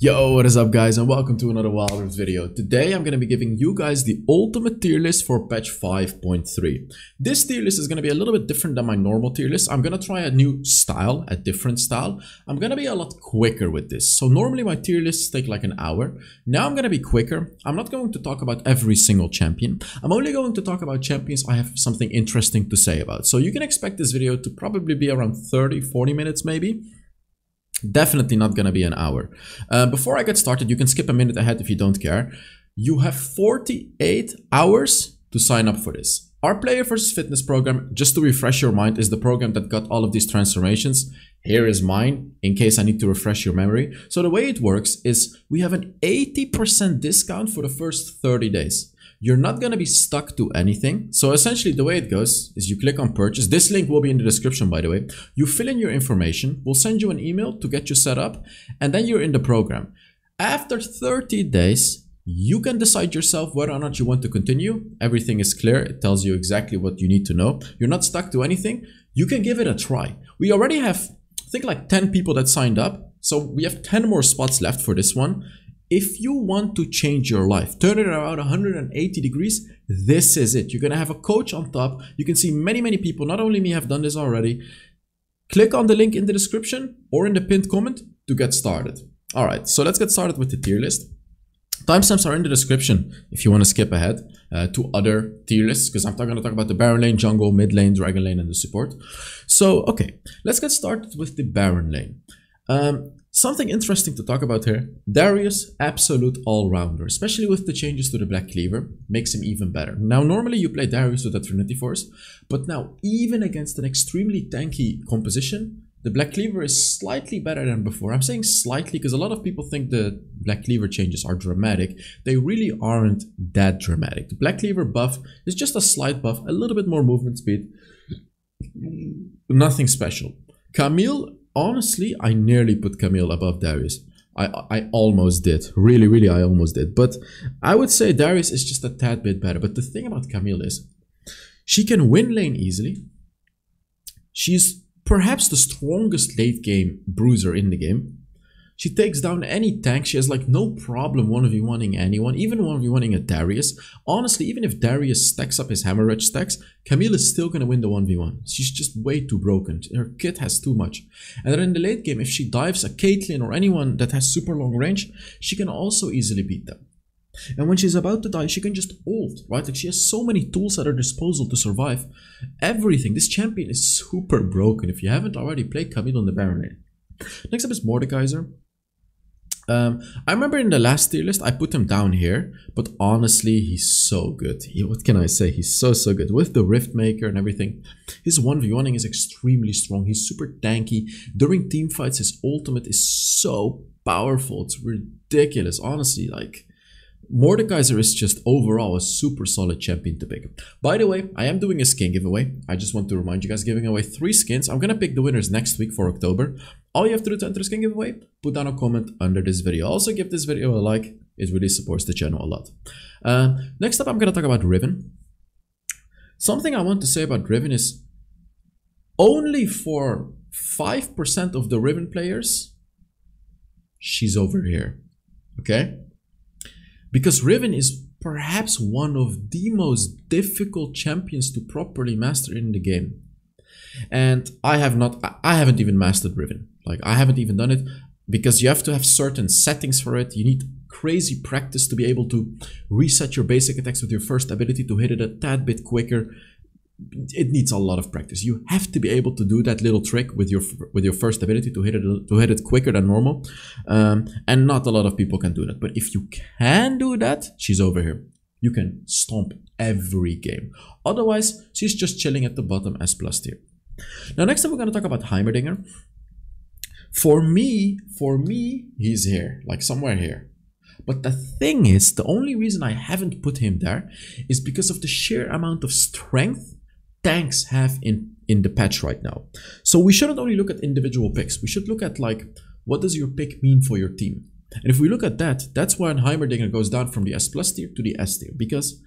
Yo, what is up guys, and welcome to another Wild Rift video. Today I'm going to be giving you guys the ultimate tier list for patch 5.3. This tier list is going to be a little bit different than my normal tier list. I'm going to try a new style, a different style. I'm going to be a lot quicker with this. So normally my tier lists take like an hour. Now I'm going to be quicker. I'm not going to talk about every single champion. I'm only going to talk about champions I have something interesting to say about. So you can expect this video to probably be around 30-40 minutes maybe. Definitely not gonna be an hour. Before I get started, you can skip a minute ahead if you don't care. You have 48 hours to sign up for this. Our Player vs Fitness program, just to refresh your mind, is the program that got all of these transformations. Here is mine, in case I need to refresh your memory. So the way it works is we have an 80% discount for the first 30 days. You're not going to be stuck to anything. So essentially the way it goes is you click on purchase. This link will be in the description, by the way. You fill in your information. We'll send you an email to get you set up. And then you're in the program. After 30 days, you can decide yourself whether or not you want to continue. Everything is clear. It tells you exactly what you need to know. You're not stuck to anything. You can give it a try. We already have, I think, like 10 people that signed up. So we have 10 more spots left for this one. If you want to change your life, turn it around 180 degrees, this is it. You're going to have a coach on top. You can see many people, not only me, have done this already. Click on the link in the description or in the pinned comment to get started. All right, so let's get started with the tier list. Timestamps are in the description if you want to skip ahead to other tier lists, because I'm going to talk about the Baron lane, jungle, mid lane, dragon lane, and the support. So, okay, let's get started with the Baron lane. Something interesting to talk about here. Darius, absolute all-rounder, especially with the changes to the Black Cleaver, makes him even better. Now, normally you play Darius with that Trinity Force, but now even against an extremely tanky composition, the Black Cleaver is slightly better than before. I'm saying slightly because a lot of people think the Black Cleaver changes are dramatic. They really aren't that dramatic. The Black Cleaver buff is just a slight buff, a little bit more movement speed. Nothing special. Camille, honestly, I nearly put Camille above Darius. I almost did. Really, I almost did. But I would say Darius is just a tad bit better. But the thing about Camille is she can win lane easily. She's perhaps the strongest late game bruiser in the game. She takes down any tank. She has like no problem 1v1ing anyone, even 1v1ing a Darius. Honestly, even if Darius stacks up his Hammerage stacks, Camille is still going to win the 1v1. She's just way too broken. Her kit has too much. And then in the late game, if she dives a Caitlyn or anyone that has super long range, she can also easily beat them. And when she's about to die, she can just ult, right? Like she has so many tools at her disposal to survive. Everything. This champion is super broken. If you haven't already played Camille on the Baron lane. Next up is Mordekaiser. I remember in the last tier list, I put him down here, but honestly, he's so good. What can I say? He's so good. With the Rift Maker and everything, his 1v1ing is extremely strong. He's super tanky. During team fights, his ultimate is so powerful. It's ridiculous. Honestly, like, Mordekaiser is just overall a super solid champion to pick. By the way, I am doing a skin giveaway. I just want to remind you guys, giving away 3 skins. I'm going to pick the winners next week for October. All you have to do to enter the skin giveaway, put down a comment under this video. Also give this video a like. It really supports the channel a lot. Next up, I'm going to talk about Riven. Something I want to say about Riven is only for 5% of the Riven players, she's over here. Okay? Because Riven is perhaps one of the most difficult champions to properly master in the game. And I haven't even mastered Riven. Like, I haven't even done it because you have to have certain settings for it. You need crazy practice to be able to reset your basic attacks with your first ability to hit it a tad bit quicker. It needs a lot of practice. You have to be able to do that little trick with your first ability to hit it quicker than normal, and not a lot of people can do that. But if you can do that, she's over here. You can stomp every game. Otherwise, she's just chilling at the bottom as plus tier. Now, next up, we're going to talk about Heimerdinger. For me, he's here, like somewhere here. But the thing is, the only reason I haven't put him there is because of the sheer amount of strength tanks have in the patch right now. So we shouldn't only look at individual picks. We should look at, like, what does your pick mean for your team? And if we look at that, that's when Heimerdinger goes down from the S plus tier to the S tier. Because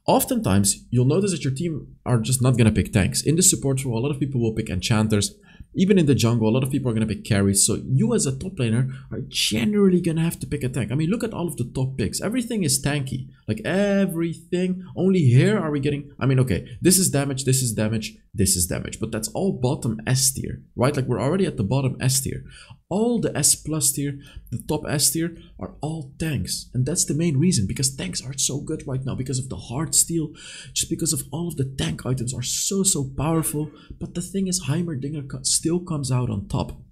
oftentimes you'll notice that your team are just not going to pick tanks. In the support role, a lot of people will pick enchanters. Even in the jungle, a lot of people are going to pick carries. So you as a top laner are generally going to have to pick a tank. I mean, look at all of the top picks. Everything is tanky. Like everything. Only here are we getting... I mean, okay, this is damage, this is damage, this is damage. But that's all bottom S tier, right? Like we're already at the bottom S tier. All the S plus tier, the top S tier are all tanks. And that's the main reason, because tanks are so good right now because of the hard steel, just because of all of the tank items are so powerful. But the thing is, Heimerdinger still comes out on top.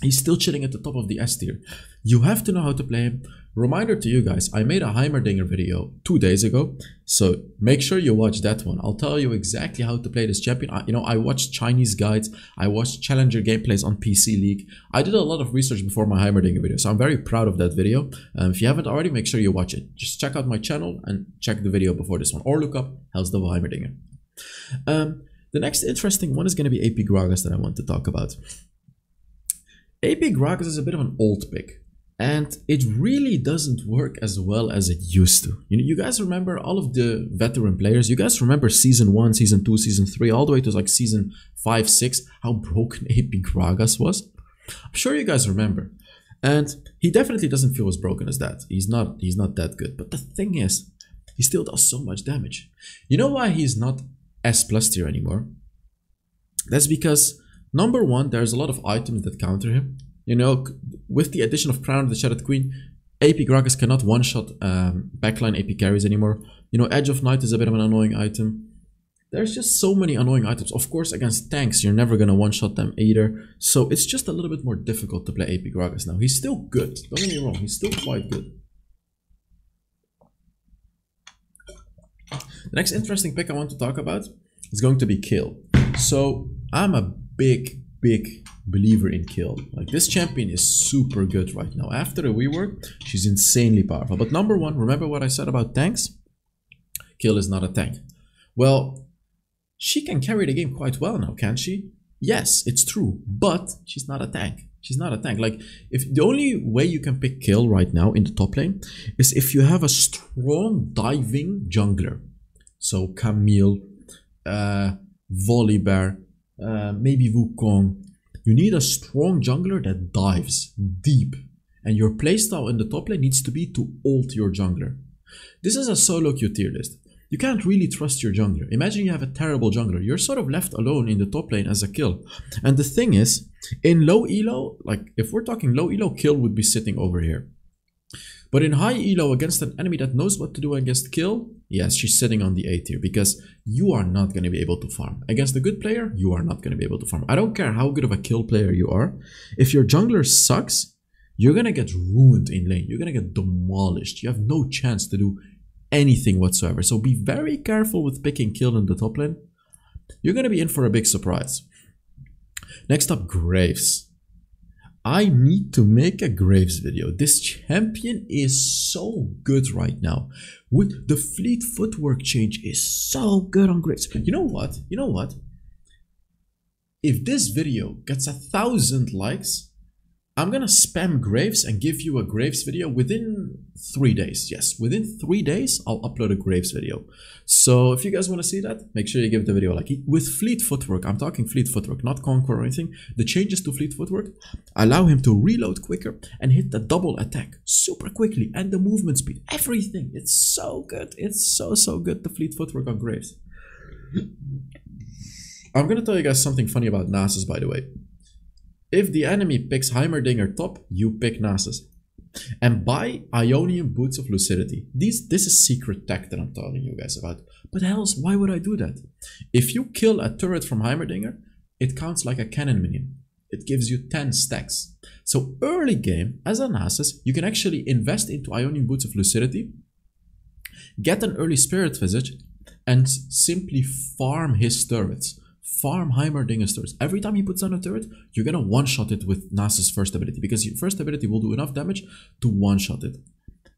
He's still chilling at the top of the S tier. You have to know how to play him. Reminder to you guys, I made a Heimerdinger video 2 days ago, so make sure you watch that one. I'll tell you exactly how to play this champion. I watched Chinese guides, I watched challenger gameplays on PC League. I did a lot of research before my Heimerdinger video, so I'm very proud of that video. If you haven't already, make sure you watch it. Just check out my channel and check the video before this one, or look up HellsDevil Heimerdinger. The next interesting one is going to be AP Gragas that I want to talk about. AP Gragas is a bit of an old pick, and it really doesn't work as well as it used to. You guys remember all of the veteran players? You guys remember Season 1, Season 2, Season 3, all the way to like Season 5, 6, how broken AP Gragas was? I'm sure you guys remember. And he definitely doesn't feel as broken as that. He's not that good. But the thing is, he still does so much damage. You know why he's not S plus tier anymore? That's because... Number one, there's a lot of items that counter him. You know, with the addition of Crown of the Shattered Queen, AP Gragas cannot one-shot backline AP carries anymore. You know, Edge of Night is a bit of an annoying item. There's just so many annoying items. Of course, against tanks, you're never going to one-shot them either. So it's just a little bit more difficult to play AP Gragas now. He's still good. Don't get me wrong, he's still quite good. The next interesting pick I want to talk about is going to be Kill. So I'm a big believer in Kill. Like, this champion is super good right now. After a rework, she's insanely powerful. But number one, remember what I said about tanks? Kill is not a tank. Well, she can carry the game quite well now, can't she? Yes, it's true, but she's not a tank. She's not a tank. Like, if the only way you can pick Kill right now in the top lane is if you have a strong diving jungler. So Camille, Volibear, maybe Wukong. You need a strong jungler that dives deep, and your playstyle in the top lane needs to be to ult your jungler. This is a solo queue tier list. You can't really trust your jungler. Imagine you have a terrible jungler. You're sort of left alone in the top lane as a Kill. And the thing is, in low elo, like if we're talking low elo, Kill would be sitting over here. But in high elo against an enemy that knows what to do against Kill, yes, she's sitting on the A tier, because you are not going to be able to farm. Against a good player, you are not going to be able to farm. I don't care how good of a Kill player you are. If your jungler sucks, you're going to get ruined in lane. You're going to get demolished. You have no chance to do anything whatsoever. So be very careful with picking Kill in the top lane. You're going to be in for a big surprise. Next up, Graves. I need to make a Graves video. This champion is so good right now. With the fleet footwork change is so good on Graves. You know what? You know what? If this video gets 1,000 likes, I'm gonna spam Graves and give you a Graves video within 3 days. Yes, within 3 days, I'll upload a Graves video. So if you guys want to see that, make sure you give the video a like. With fleet footwork, I'm talking fleet footwork, not conquer or anything. The changes to fleet footwork allow him to reload quicker and hit the double attack super quickly, and the movement speed, everything. It's so good. It's so good, the fleet footwork on Graves. I'm gonna tell you guys something funny about Nasus, by the way. If the enemy picks Heimerdinger top, you pick Nasus. And buy Ionian Boots of Lucidity. This is secret tech that I'm telling you guys about. But hells, why would I do that? If you kill a turret from Heimerdinger, it counts like a cannon minion. It gives you 10 stacks. So early game, as a Nasus, you can actually invest into Ionian Boots of Lucidity, get an early Spirit Visage, and simply farm his turrets. Farm Heimerdinger's turrets. Every time he puts on a turret, you're gonna one-shot it with Nasus' first ability, because your first ability will do enough damage to one-shot it.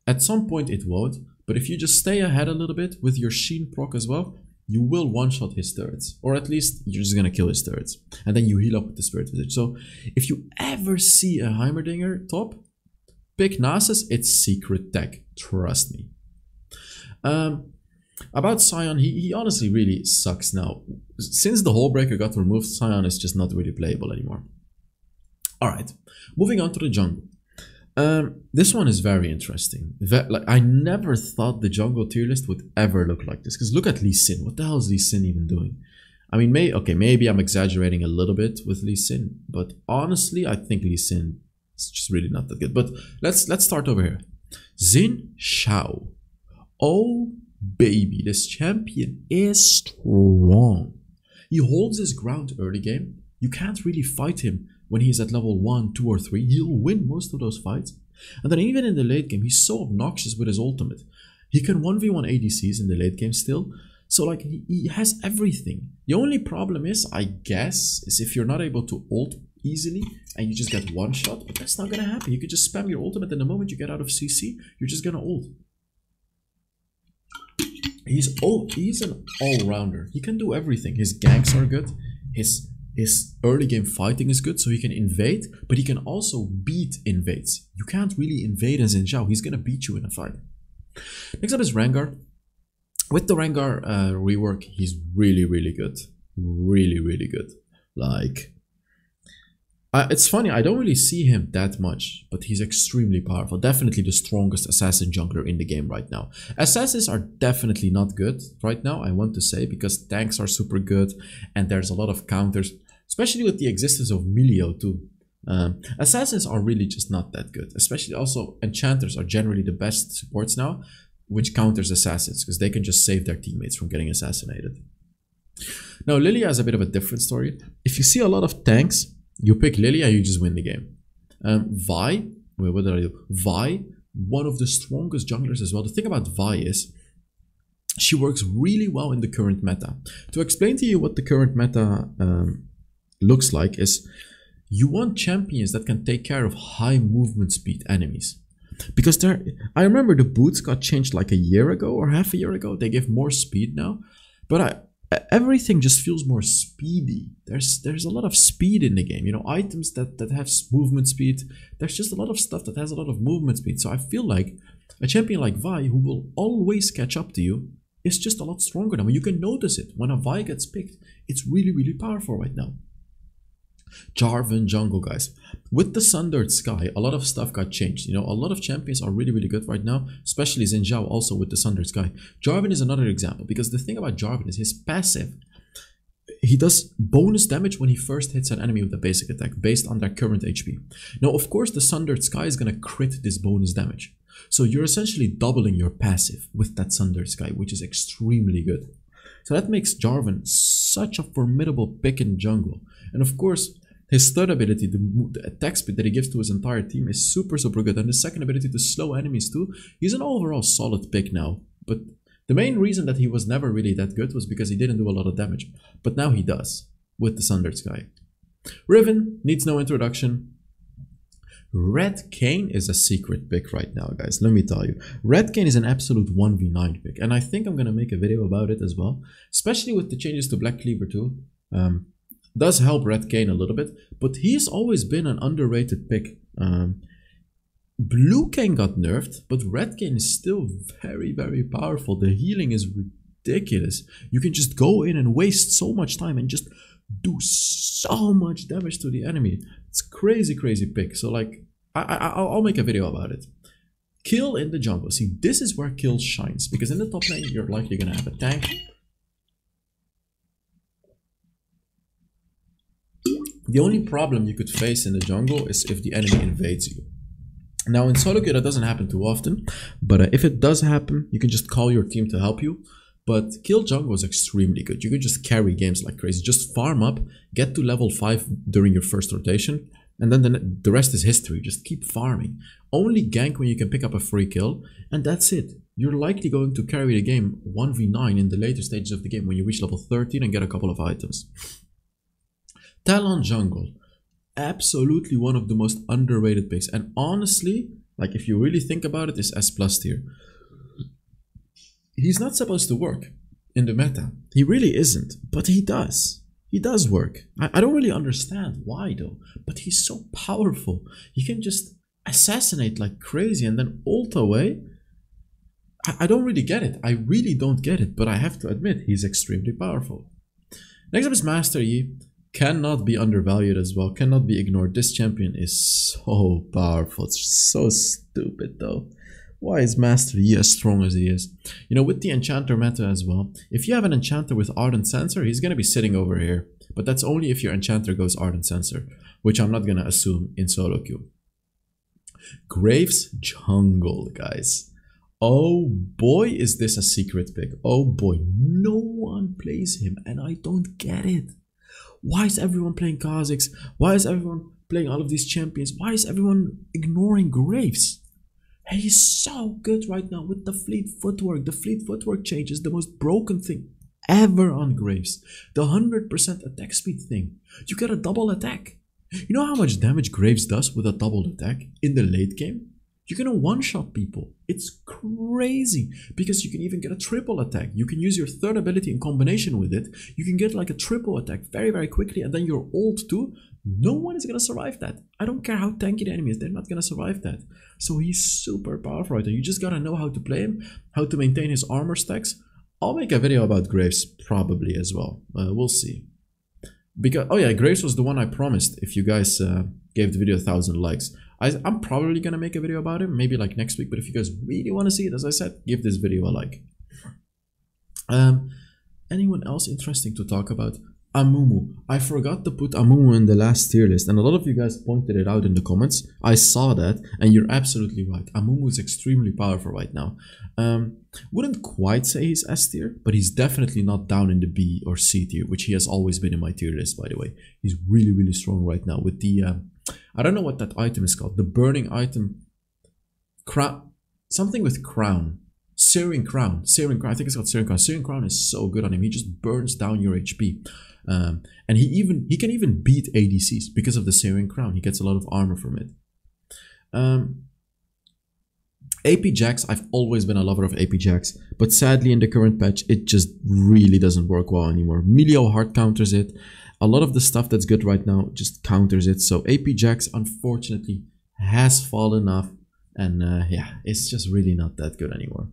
At some point it won't, but if you just stay ahead a little bit with your Sheen proc as well, you will one-shot his turrets. Or at least you're just gonna kill his turrets. And then you heal up with the Spirit Visage. So if you ever see a Heimerdinger top, pick Nasus. It's secret tech. Trust me. About Sion, he honestly really sucks now. Since the Hull Breaker got removed, Sion is just not really playable anymore. Alright, moving on to the jungle. This one is very interesting. Like, I never thought the jungle tier list would ever look like this. Because look at Lee Sin. What the hell is Lee Sin even doing? I mean, maybe I'm exaggerating a little bit with Lee Sin. But honestly, I think Lee Sin is just really not that good. But let's start over here. Xin Zhao. Oh, baby. This champion is strong. He holds his ground early game. You can't really fight him when he's at level 1, 2, or 3. He'll win most of those fights. And then even in the late game, he's so obnoxious with his ultimate. He can 1v1 ADCs in the late game still. So like, he has everything. The only problem is, I guess, is if you're not able to ult easily and you just get one shot. But that's not gonna happen. You could just spam your ultimate, and the moment you get out of CC, you're just gonna ult. He's an all-rounder. He can do everything. His ganks are good. His early game fighting is good, so he can invade, but he can also beat invades. You can't really invade as Xin Zhao. He's gonna beat you in a fight. Next up is Rengar. With the Rengar rework, he's really, really good. Really, really good. Like, it's funny, I don't really see him that much, but he's extremely powerful. Definitely the strongest assassin jungler in the game right now. Assassins are definitely not good right now, I want to say, because tanks are super good and there's a lot of counters, especially with the existence of Milio too. Assassins are really just not that good, especially also enchanters are generally the best supports now, which counters assassins because they can just save their teammates from getting assassinated. Now Lilia is a bit of a different story. If you see a lot of tanks, you pick Lilia, you just win the game. Vi, wait, what did I do? Vi, one of the strongest junglers as well. The thing about Vi is she works really well in the current meta. To explain to you what the current meta looks like is you want champions that can take care of high movement speed enemies. Because I remember the boots got changed like a year ago or half a year ago. They give more speed now. But everything just feels more speedy. There's a lot of speed in the game. You know, items that have movement speed. There's just a lot of stuff that has a lot of movement speed. So I feel like a champion like Vi, who will always catch up to you, is just a lot stronger now. You can notice it. When a Vi gets picked, it's really, really powerful right now. Jarvan jungle, guys. With the Sundered Sky, a lot of stuff got changed. You know, a lot of champions are really, really good right now, especially Xin Zhao also with the Sundered Sky. Jarvan is another example, because the thing about Jarvan is his passive. He does bonus damage when he first hits an enemy with a basic attack, based on their current HP. Now, of course, the Sundered Sky is going to crit this bonus damage. So you're essentially doubling your passive with that Sundered Sky, which is extremely good. So that makes Jarvan such a formidable pick in jungle. And of course, his third ability, the attack speed that he gives to his entire team, is super, super good. And his second ability to slow enemies too, he's an overall solid pick now. But the main reason that he was never really that good was because he didn't do a lot of damage. But now he does, with the Sundered Sky. Riven needs no introduction. Red Kayn is a secret pick right now, guys. Let me tell you. Red Kayn is an absolute 1v9 pick. And I think I'm going to make a video about it as well. Especially with the changes to Black Cleaver too. Does help Red Kayn a little bit. But he's always been an underrated pick. Blue Kayn got nerfed. But Red Kayn is still very, very powerful. The healing is ridiculous. You can just go in and waste so much time and just do so much damage to the enemy. It's crazy, crazy pick. So like, I'll make a video about it. Kill in the jungle. See, this is where Kill shines. Because in the top lane, you're likely going to have a tank. The only problem you could face in the jungle is if the enemy invades you. Now in solo queue that doesn't happen too often, but if it does happen, you can just call your team to help you. But Kill jungle is extremely good. You can just carry games like crazy. Just farm up, get to level 5 during your first rotation, and then the rest is history. Just keep farming. Only gank when you can pick up a free kill, and that's it. You're likely going to carry the game 1v9 in the later stages of the game when you reach level 13 and get a couple of items. Talon jungle, absolutely one of the most underrated picks, and honestly, like if you really think about it, is S+ tier. He's not supposed to work in the meta. He really isn't, but he does. He does work. I don't really understand why though, but he's so powerful. He can just assassinate like crazy and then ult away. I don't really get it. I really don't get it, but I have to admit, he's extremely powerful. Next up is Master Yi. Cannot be undervalued as well, cannot be ignored. This champion is so powerful. It's so stupid though. Why is Master Yi as strong as he is? You know, with the Enchanter meta as well, if you have an Enchanter with Ardent Sensor, he's going to be sitting over here. But that's only if your Enchanter goes Ardent Sensor, which I'm not going to assume in solo queue. Graves Jungle, guys. Oh boy, is this a secret pick. Oh boy, no one plays him and I don't get it. Why is everyone playing Kha'Zix? Why is everyone playing all of these champions? Why is everyone ignoring Graves? He's so good right now with the fleet footwork. The fleet footwork change is the most broken thing ever on Graves. The 100% attack speed thing. You get a double attack. You know how much damage Graves does with a double attack in the late game? You're gonna one-shot people. It's crazy because you can even get a triple attack. You can use your third ability in combination with it. You can get like a triple attack very, very quickly, and then your ult too. No one is gonna survive that. I don't care how tanky the enemy is, they're not gonna survive that. So he's super powerful right now. You just gotta know how to play him, how to maintain his armor stacks. I'll make a video about Graves probably as well. We'll see. Because, oh yeah, Graves was the one I promised if you guys gave the video 1,000 likes. I'm probably gonna make a video about him, maybe like next week, but if you guys really want to see it, as I said, give this video a like. Anyone else interesting to talk about? Amumu. I forgot to put Amumu in the last tier list, and a lot of you guys pointed it out in the comments. I saw that, and you're absolutely right. Amumu is extremely powerful right now. Wouldn't quite say he's S tier, but he's definitely not down in the B or C tier, which he has always been in my tier list, by the way. He's really, really strong right now with the... I don't know what that item is called. The burning item... Crown... Something with crown. Searing Crown. Searing Crown. I think it's called Searing Crown. Searing Crown is so good on him. He just burns down your HP. And he can even beat ADCs because of the Searing Crown. He gets a lot of armor from it. AP Jax, I've always been a lover of AP Jax, but sadly in the current patch it just really doesn't work well anymore. Milio hard counters it. A lot of the stuff that's good right now just counters it. So AP Jax unfortunately has fallen off, and yeah, it's just really not that good anymore.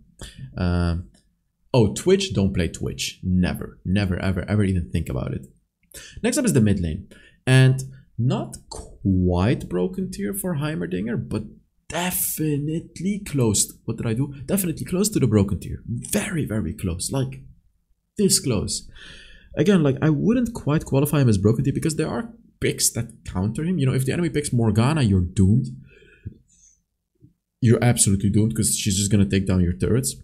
Oh, Twitch, don't play Twitch. Never, never, ever even think about it. Next up is the mid lane. And not quite broken tier for Heimerdinger, but definitely close. What did I do? Definitely close to the broken tier. Very, very close. Like, this close. Again, like, I wouldn't quite qualify him as broken tier because there are picks that counter him. You know, if the enemy picks Morgana, you're doomed. You're absolutely doomed because she's just going to take down your turrets.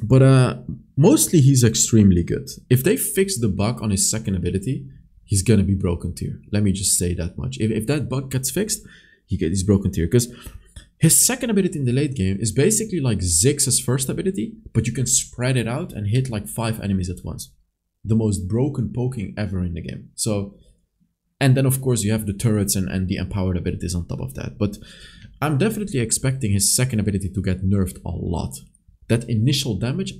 But mostly he's extremely good. If they fix the bug on his second ability, he's going to be broken tier. Let me just say that much. If that bug gets fixed, he's broken tier. Because his second ability in the late game is basically like Ziggs's first ability, but you can spread it out and hit like 5 enemies at once. The most broken poking ever in the game. So, and then of course you have the turrets and the empowered abilities on top of that. But I'm definitely expecting his second ability to get nerfed a lot. That initial damage,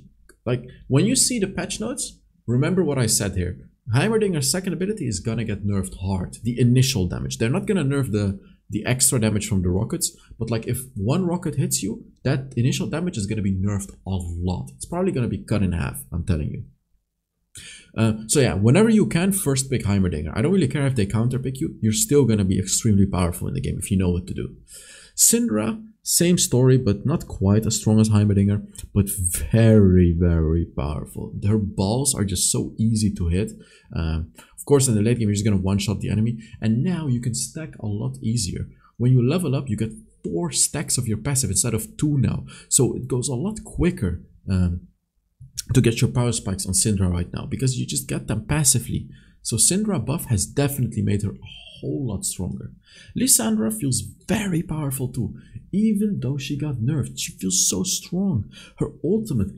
like when you see the patch notes, remember what I said here. Heimerdinger's second ability is gonna get nerfed hard. The initial damage. They're not gonna nerf the extra damage from the rockets, but like if one rocket hits you, that initial damage is gonna be nerfed a lot. It's probably gonna be cut in half, I'm telling you. So yeah, whenever you can, first pick Heimerdinger. I don't really care if they counter pick you. You're still gonna be extremely powerful in the game if you know what to do. Syndra, same story, but not quite as strong as Heimerdinger, but very, very powerful. Her balls are just so easy to hit. Of course, in the late game, you're just going to one-shot the enemy, and now you can stack a lot easier. When you level up, you get 4 stacks of your passive instead of 2 now, so it goes a lot quicker to get your power spikes on Syndra right now, because you just get them passively. So Syndra buff has definitely made her a whole lot stronger. Lissandra feels very powerful too. Even though she got nerfed, she feels so strong. Her ultimate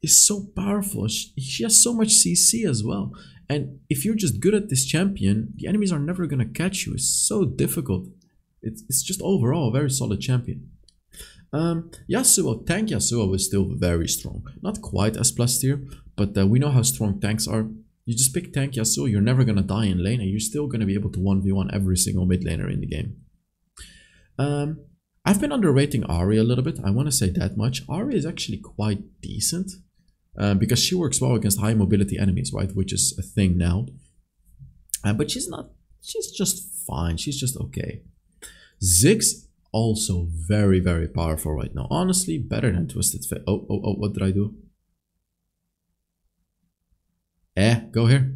is so powerful. She has so much CC as well. And if you're just good at this champion, the enemies are never going to catch you. It's so difficult. It's just overall a very solid champion. Yasuo, tank Yasuo is still very strong. Not quite as plus tier, but we know how strong tanks are. You just pick tank Yasuo, you're never gonna die in lane, and you're still gonna be able to 1v1 every single mid laner in the game. I've been underrating Ari a little bit. I want to say that much. Ari is actually quite decent because she works well against high mobility enemies, right? Which is a thing now. But she's not. She's just fine. She's just okay. Ziggs also very, very powerful right now. Honestly, better than Twisted Fate. Oh, what did I do? Go here.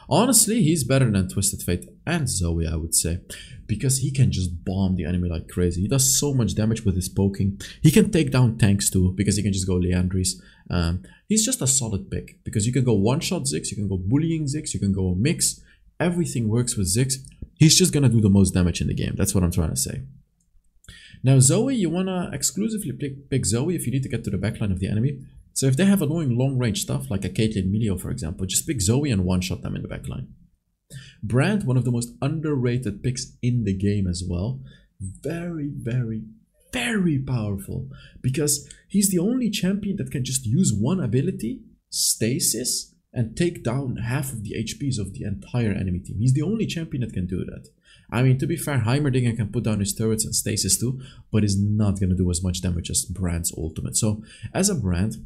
Honestly, he's better than Twisted Fate and Zoe, I would say. Because he can just bomb the enemy like crazy. He does so much damage with his poking. He can take down tanks too, because he can just go Leandries. He's just a solid pick. Because you can go one-shot Ziggs, you can go bullying Ziggs, you can go mix. Everything works with Ziggs. He's just gonna do the most damage in the game. That's what I'm trying to say. Now Zoe, you wanna exclusively pick Zoe if you need to get to the backline of the enemy. So if they have annoying long-range stuff, like a Caitlyn Melio for example, just pick Zoe and one-shot them in the backline. Brand, one of the most underrated picks in the game as well. Very, very, very powerful. Because he's the only champion that can just use one ability, Stasis, and take down half of the HPs of the entire enemy team. He's the only champion that can do that. I mean, to be fair, Heimerdinger can put down his turrets and Stasis too, but is not going to do as much damage as Brand's ultimate. So, as a Brand,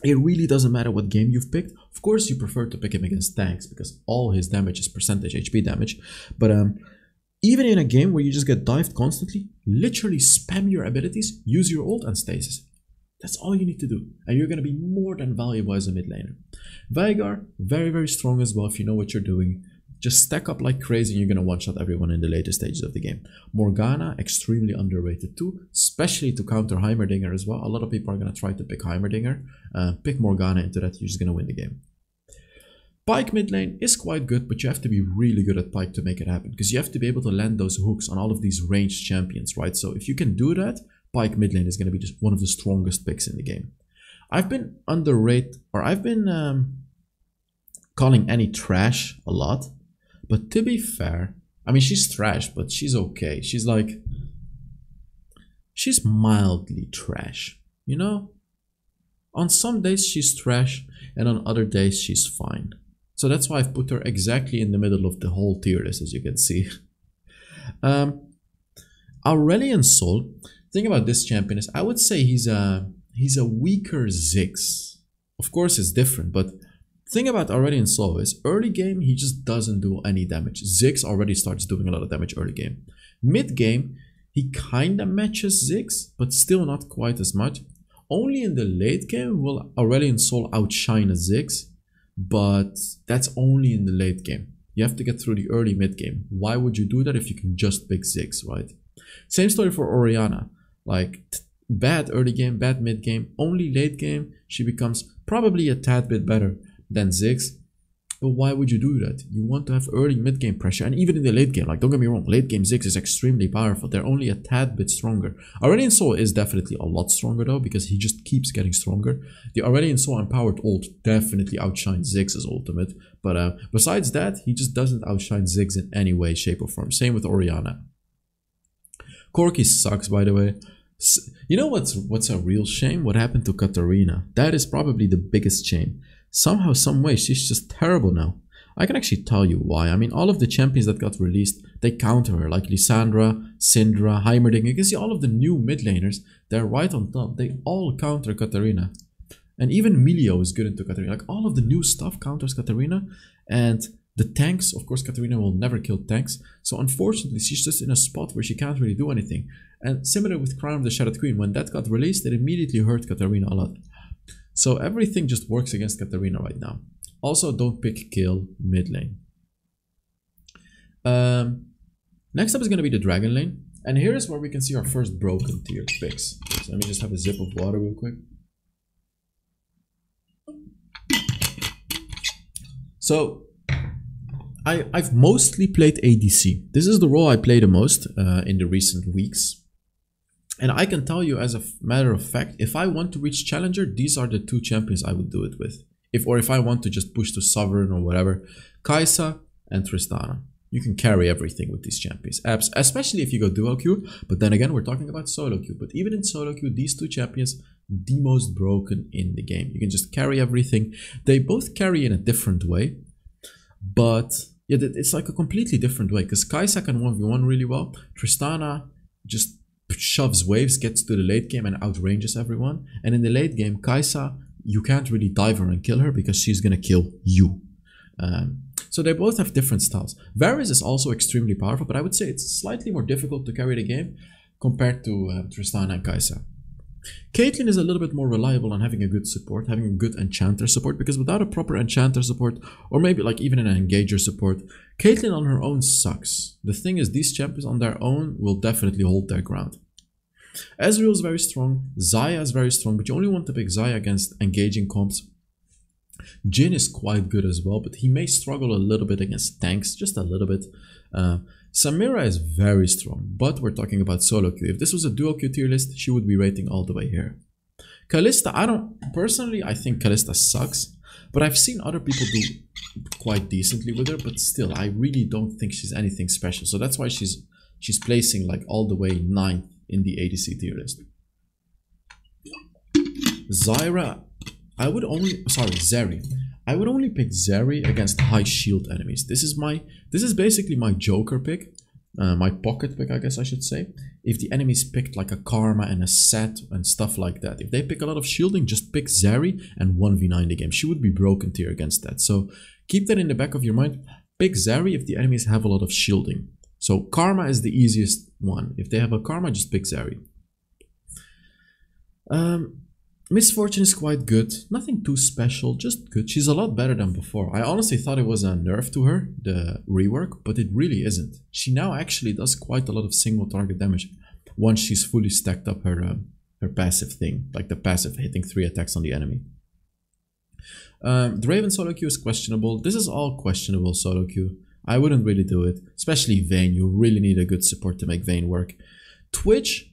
it really doesn't matter what game you've picked. Of course, you prefer to pick him against tanks because all his damage is percentage HP damage. But even in a game where you just get dived constantly, literally spam your abilities, use your ult and Stasis. That's all you need to do. And you're going to be more than valuable as a mid laner. Veigar, very, very strong as well if you know what you're doing. Just stack up like crazy and you're going to one-shot everyone in the later stages of the game. Morgana, extremely underrated too, especially to counter Heimerdinger as well. A lot of people are going to try to pick Heimerdinger. Pick Morgana into that, you're just going to win the game. Pyke mid lane is quite good, but you have to be really good at Pyke to make it happen. Because you have to be able to land those hooks on all of these ranged champions, right? So if you can do that, Pyke mid lane is going to be just one of the strongest picks in the game. I've been underrated, or I've been calling Annie trash a lot. But to be fair, I mean, she's trash, but she's okay. She's like, she's mildly trash, you know? On some days she's trash, and on other days she's fine. So that's why I've put her exactly in the middle of the whole tier list, as you can see. Aurelion Sol, thing about this champion is, I would say he's a weaker Ziggs. Of course it's different, but thing about Aurelion Sol is early game he just doesn't do any damage. Ziggs already starts doing a lot of damage early game. Mid game he kinda matches Ziggs, but still not quite as much. Only in the late game will Aurelion Sol outshine a Ziggs, but that's only in the late game. You have to get through the early mid game. Why would you do that if you can just pick Ziggs, right? Same story for Orianna. Like, bad early game, bad mid game. Only late game she becomes probably a tad bit better than Ziggs. But why would you do that? You want to have early mid game pressure, and even in the late game, like, don't get me wrong, late game Ziggs is extremely powerful. They're only a tad bit stronger. Aurelion Sol is definitely a lot stronger though, because he just keeps getting stronger. The Aurelion Sol empowered ult definitely outshines Ziggs' ultimate, but besides that, he just doesn't outshine Ziggs in any way, shape or form. Same with Orianna. Corki sucks, by the way. You know what's a real shame? What happened to Katarina? That is probably the biggest shame. Somehow, some way, she's just terrible now. I can actually tell you why. I mean, all of the champions that got released, they counter her, like Lissandra, Syndra, Heimerdinger. You can see all of the new mid laners, they're right on top. They all counter Katarina. And even Melio is good into Katarina. Like, all of the new stuff counters Katarina. And the tanks, of course, Katarina will never kill tanks. So unfortunately, she's just in a spot where she can't really do anything. And similar with Crown of the Shattered Queen, when that got released, it immediately hurt Katarina a lot. So everything just works against Katarina right now. Also, don't pick kill mid lane. Next up is going to be the dragon lane. And here is where we can see our first broken tier picks. So let me just have a sip of water real quick. So I've mostly played ADC. This is the role I play the most in the recent weeks. And I can tell you as a matter of fact, if I want to reach Challenger, these are the two champions I would do it with. If I want to just push to Sovereign or whatever, Kai'Sa and Tristana. You can carry everything with these champions, especially if you go duo queue. But then again, we're talking about solo queue. But even in solo queue, these two champions, the most broken in the game. You can just carry everything. They both carry in a different way. But yeah, it's like a completely different way. Because Kai'Sa can 1v1 really well. Tristana just shoves waves, gets to the late game and outranges everyone. And in the late game, Kai'Sa, you can't really dive her and kill her because she's gonna kill you. So they both have different styles. Varus is also extremely powerful, but I would say it's slightly more difficult to carry the game compared to Tristana and Kai'Sa. Caitlyn is a little bit more reliable on having a good support, having a good enchanter support, because without a proper enchanter support, or maybe like even an engager support, Caitlyn on her own sucks. The thing is, these champions on their own will definitely hold their ground. Ezreal is very strong, Xayah is very strong, but you only want to pick Xayah against engaging comps. Jhin is quite good as well, but he may struggle a little bit against tanks, just a little bit. Samira is very strong, but we're talking about solo queue. If this was a duo queue tier list, she would be rating all the way here. Kalista, I think Kalista sucks, but I've seen other people do quite decently with her, but still, I really don't think she's anything special. So that's why she's placing like all the way 9th in the ADC tier list. Zeri. I would only pick Zeri against high shield enemies. This is basically my Joker pick, my pocket pick, I guess I should say. If the enemies picked like a Karma and a Set and stuff like that, if they pick a lot of shielding, just pick Zeri and 1v9 the game. She would be broken tier against that. So keep that in the back of your mind. Pick Zeri if the enemies have a lot of shielding. So Karma is the easiest one. If they have a Karma, just pick Zeri. Miss Fortune is quite good, nothing too special, just good. She's a lot better than before. I honestly thought it was a nerf to her, the rework, but it really isn't. She now actually does quite a lot of single target damage once she's fully stacked up her passive thing, like the passive hitting 3 attacks on the enemy. Draven solo queue is questionable. This is all questionable solo queue. I wouldn't really do it, especially Vayne. You really need a good support to make Vayne work. Twitch.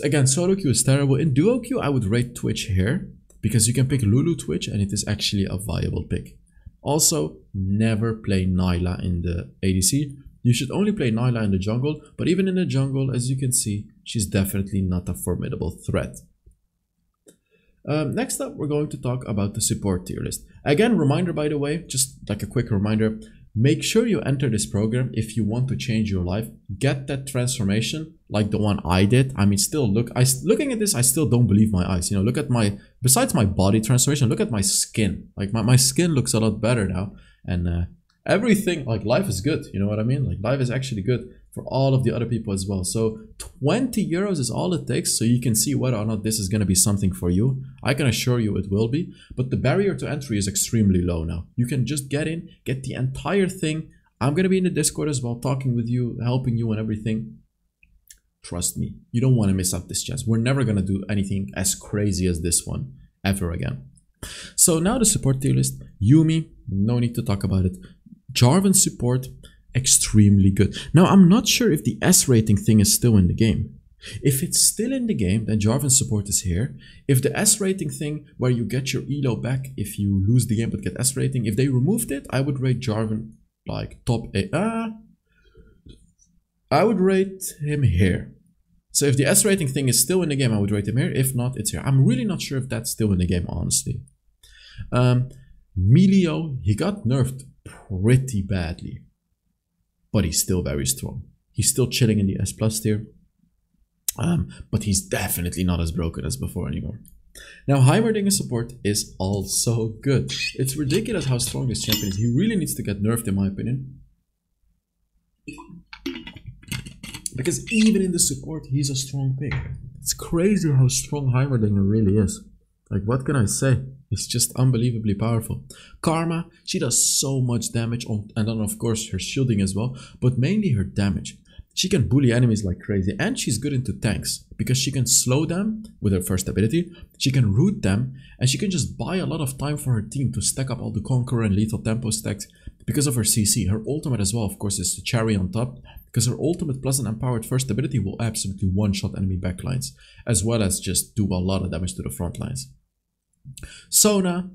Again, solo queue is terrible. In duo queue, I would rate Twitch here because you can pick Lulu Twitch and it is actually a viable pick. Also, never play Nyla in the ADC. You should only play Nyla in the jungle, but even in the jungle, as you can see, she's definitely not a formidable threat. Next up, we're going to talk about the support tier list. Again, reminder by the way, just like a quick reminder, make sure you enter this program if you want to change your life. Get that transformation like the one I did. I mean, still looking at this, I still don't believe my eyes. You know, look at besides my body transformation, look at my skin. Like my skin looks a lot better now. And everything, like life is good. You know what I mean? Like life is actually good for all of the other people as well. So 20 euros is all it takes so you can see whether or not this is going to be something for you. I can assure you it will be, but the barrier to entry is extremely low now. You can just get in, get the entire thing. I'm going to be in the Discord as well, talking with you, helping you and everything. Trust me, you don't want to miss out this chance. We're never going to do anything as crazy as this one ever again. So now the support tier list. Yuumi, no need to talk about it. Jarvan support, extremely good. Now, I'm not sure if the S rating thing is still in the game. If it's still in the game, then Jarvan support is here. If the S rating thing, where you get your elo back if you lose the game but get S rating, if they removed it, I would rate Jarvan like top 8. I would rate him here. So if the S rating thing is still in the game, I would rate him here. If not, it's here. I'm really not sure if that's still in the game, honestly. Melio, he got nerfed pretty badly, but he's still very strong. He's still chilling in the S plus tier, but he's definitely not as broken as before anymore. Now, Heimerdinger support is also good. It's ridiculous how strong this champion is. He really needs to get nerfed in my opinion, because even in the support, he's a strong pick. It's crazy how strong Heimerdinger really is. Like, what can I say? It's just unbelievably powerful. Karma, she does so much damage, and then of course her shielding as well, but mainly her damage. She can bully enemies like crazy, and she's good into tanks because she can slow them with her first ability, she can root them, and she can just buy a lot of time for her team to stack up all the Conqueror and Lethal Tempo stacks because of her CC. Her ultimate as well, of course, is the cherry on top, because her ultimate plus an empowered first ability will absolutely one-shot enemy backlines, as well as just do a lot of damage to the front lines. Sona,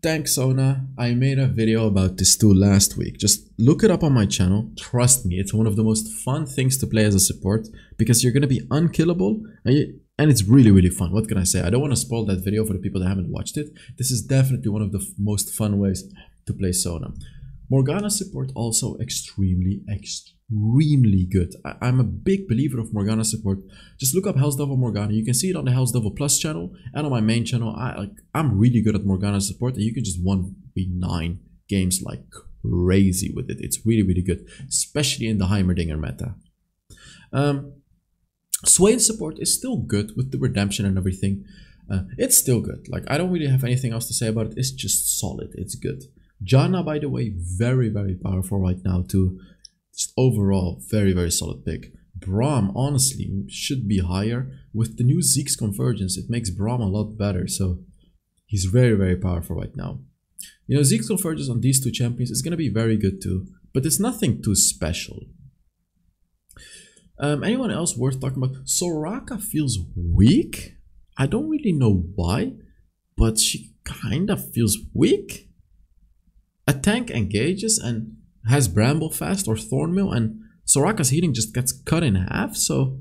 tank Sona, I made a video about this too last week. Just look it up on my channel. Trust me, it's one of the most fun things to play as a support because you're going to be unkillable and it's really, really fun. What can I say? I don't want to spoil that video for the people that haven't watched it. This is definitely one of the most fun ways to play Sona. Morgana support also extremely good. I'm a big believer of Morgana support. Just look up HellsDevil Morgana. You can see it on the HellsDevil Plus channel and on my main channel. I'm really good at Morgana support, and you can just 1v9 games like crazy with it. It's really good, especially in the Heimerdinger meta. Swain support is still good with the redemption and everything. It's still good. Like, I don't really have anything else to say about it. It's just solid. It's good. Janna, by the way, very powerful right now too. Just overall, very solid pick. Braum, honestly, should be higher. With the new Zeke's Convergence, it makes Braum a lot better. So he's very powerful right now. You know, Zeke's Convergence on these two champions is going to be very good too. But it's nothing too special. Anyone else worth talking about? Soraka feels weak. I don't really know why, but she kind of feels weak. A tank engages and has Bramble Fast or Thornmill, and Soraka's healing just gets cut in half, so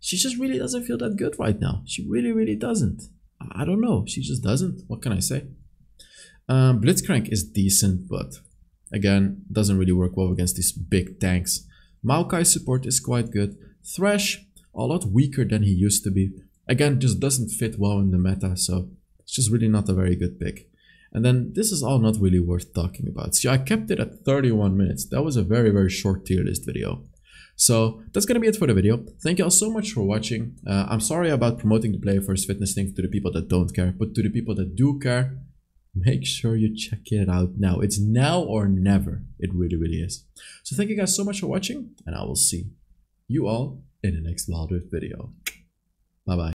she just really doesn't feel that good right now. She really doesn't. I don't know. She just doesn't. What can I say? Blitzcrank is decent, but again, doesn't really work well against these big tanks. Maokai's support is quite good. Thresh, a lot weaker than he used to be. Again, just doesn't fit well in the meta, so it's just really not a very good pick. And then this is all not really worth talking about. See, I kept it at 31 minutes. That was a very short tier list video. So that's going to be it for the video. Thank you all so much for watching. I'm sorry about promoting the Player First Fitness thing to the people that don't care, but to the people that do care, make sure you check it out now. It's now or never. It really is. So thank you guys so much for watching, and I will see you all in the next Wild Rift video. Bye bye.